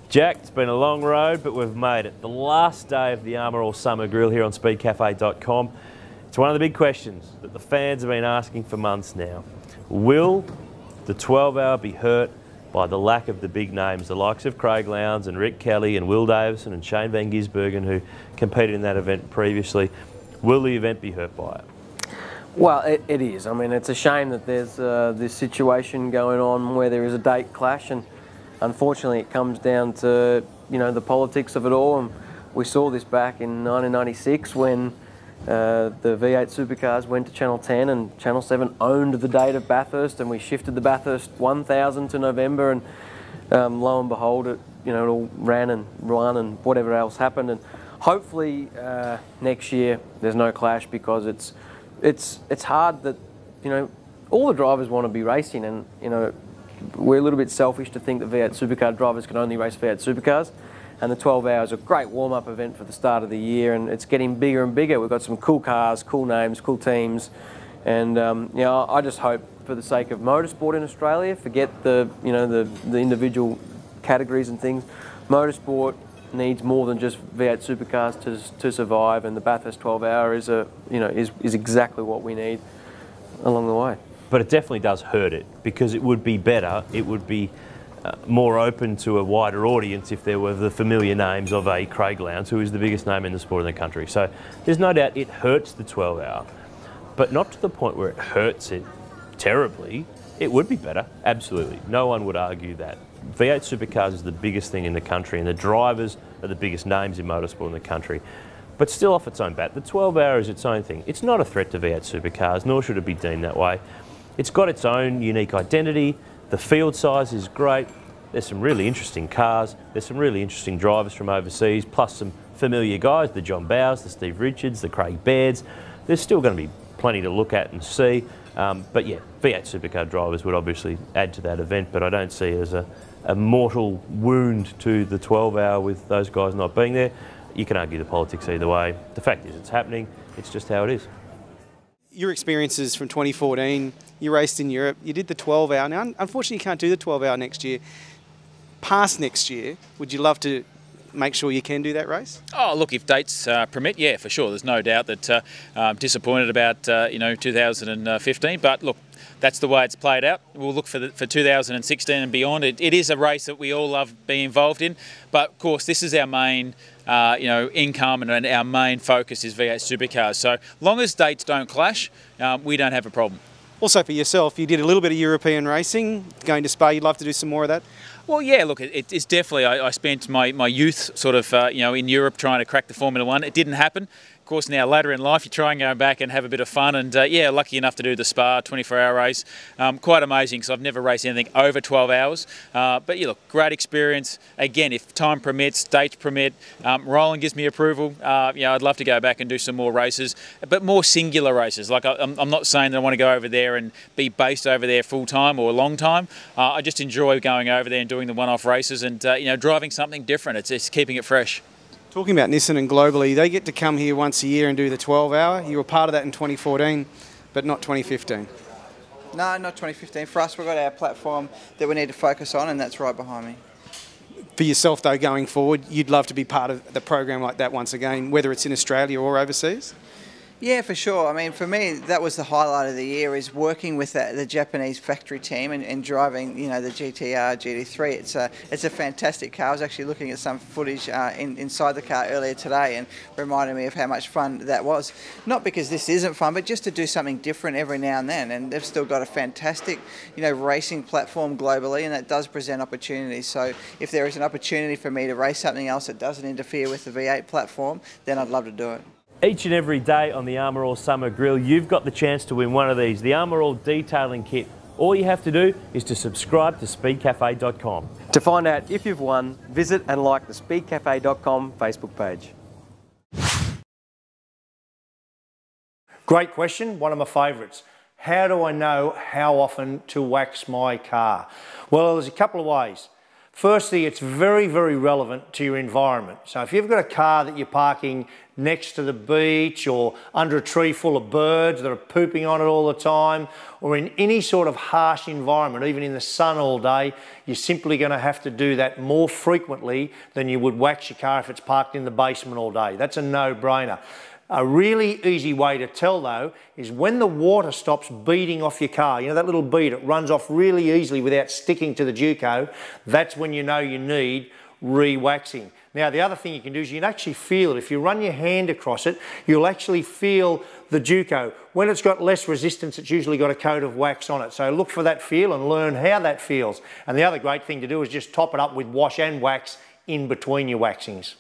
Jack, it's been a long road, but we've made it. The last day of the Armour All Summer Grill here on speedcafe.com. It's one of the big questions that the fans have been asking for months now. Will the 12-hour be hurt by the lack of the big names, the likes of Craig Lowndes and Rick Kelly and Will Davison and Shane Van Gisbergen, who competed in that event previously? Will the event be hurt by it? Well, it is. I mean, it's a shame that there's this situation going on where there is a date clash, and unfortunately it comes down to, you know, the politics of it all. And we saw this back in 1996 when the V8 supercars went to Channel 10 and Channel 7 owned the date of Bathurst, and we shifted the Bathurst 1000 to November, and lo and behold, it all ran and won and whatever else happened. And hopefully next year there's no clash, because it's hard that, all the drivers want to be racing, and we're a little bit selfish to think that V8 supercar drivers can only race V8 supercars. And the 12 hours is a great warm-up event for the start of the year, and it's getting bigger and bigger. We've got some cool cars, cool names, cool teams, and I just hope, for the sake of motorsport in Australia, forget the individual categories and things. Motorsport needs more than just V8 supercars to survive, and the Bathurst 12-hour is exactly what we need along the way. But it definitely does hurt it, because it would be better. It would be more open to a wider audience if there were the familiar names of a Craig Lowndes, who is the biggest name in the sport in the country. So there's no doubt it hurts the 12-hour, but not to the point where it hurts it terribly. It would be better, absolutely. No one would argue that. V8 supercars is the biggest thing in the country, and the drivers are the biggest names in motorsport in the country. But still off its own bat, the 12-hour is its own thing. It's not a threat to V8 supercars, nor should it be deemed that way. It's got its own unique identity. The field size is great. There's some really interesting cars. There's some really interesting drivers from overseas, plus some familiar guys, the John Bowers, the Steve Richards, the Craig Bairds. There's still going to be plenty to look at and see. But yeah, V8 supercar drivers would obviously add to that event, but I don't see it as a mortal wound to the 12-hour with those guys not being there. You can argue the politics either way. The fact is, it's happening. It's just how it is. Your experiences from 2014, you raced in Europe, you did the 12-hour. Now, unfortunately, you can't do the 12-hour next year. Past next year, would you love to make sure you can do that race? Oh, look, if dates permit, yeah, for sure. There's no doubt that I'm disappointed about 2015, but look, that's the way it's played out. We'll look for 2016 and beyond. It is a race that we all love being involved in, but of course this is our main income, and our main focus is V8 supercars. So long as dates don't clash, we don't have a problem. Also for yourself, you did a little bit of European racing, going to Spa. You'd love to do some more of that? Well, yeah, look, it's definitely, I spent my youth sort of, in Europe trying to crack the Formula One. It didn't happen. Of course, now later in life, you try and go back and have a bit of fun. And yeah, lucky enough to do the Spa 24-hour race. Quite amazing, because I've never raced anything over 12 hours. But yeah, look, great experience. Again, if time permits, dates permit, Roland gives me approval, I'd love to go back and do some more races, but more singular races. Like I'm not saying that I want to go over there and be based over there full time or long time. I just enjoy going over there and doing the one-off races and driving something different. It's keeping it fresh. Talking about Nissan and globally, they get to come here once a year and do the 12-hour. You were part of that in 2014, but not 2015. No, not 2015. For us, we've got our platform that we need to focus on, and that's right behind me. For yourself, though, going forward, you'd love to be part of the program like that once again, whether it's in Australia or overseas? Yeah, for sure. I mean, for me, that was the highlight of the year, is working with the Japanese factory team and driving, the GTR GT3. It's a fantastic car. I was actually looking at some footage inside the car earlier today, and reminded me of how much fun that was. Not because this isn't fun, but just to do something different every now and then. And they've still got a fantastic, racing platform globally, and that does present opportunities. So if there is an opportunity for me to race something else that doesn't interfere with the V8 platform, then I'd love to do it. Each and every day on the Armour All Summer Grill, you've got the chance to win one of these, the Armour All Detailing Kit. All you have to do is to subscribe to speedcafe.com. To find out if you've won, visit and like the speedcafe.com Facebook page. Great question, one of my favourites. How do I know how often to wax my car? Well, there's a couple of ways. Firstly, it's very, very relevant to your environment. So if you've got a car that you're parking next to the beach or under a tree full of birds that are pooping on it all the time, or in any sort of harsh environment, even in the sun all day, you're simply going to have to do that more frequently than you would wax your car if it's parked in the basement all day. That's a no-brainer. A really easy way to tell though is when the water stops beading off your car, you know that little bead, it runs off really easily without sticking to the Duco, that's when you know you need re-waxing. Now the other thing you can do is you can actually feel it. If you run your hand across it, you'll actually feel the Duco. When it's got less resistance, it's usually got a coat of wax on it. So look for that feel and learn how that feels. And the other great thing to do is just top it up with wash and wax in between your waxings.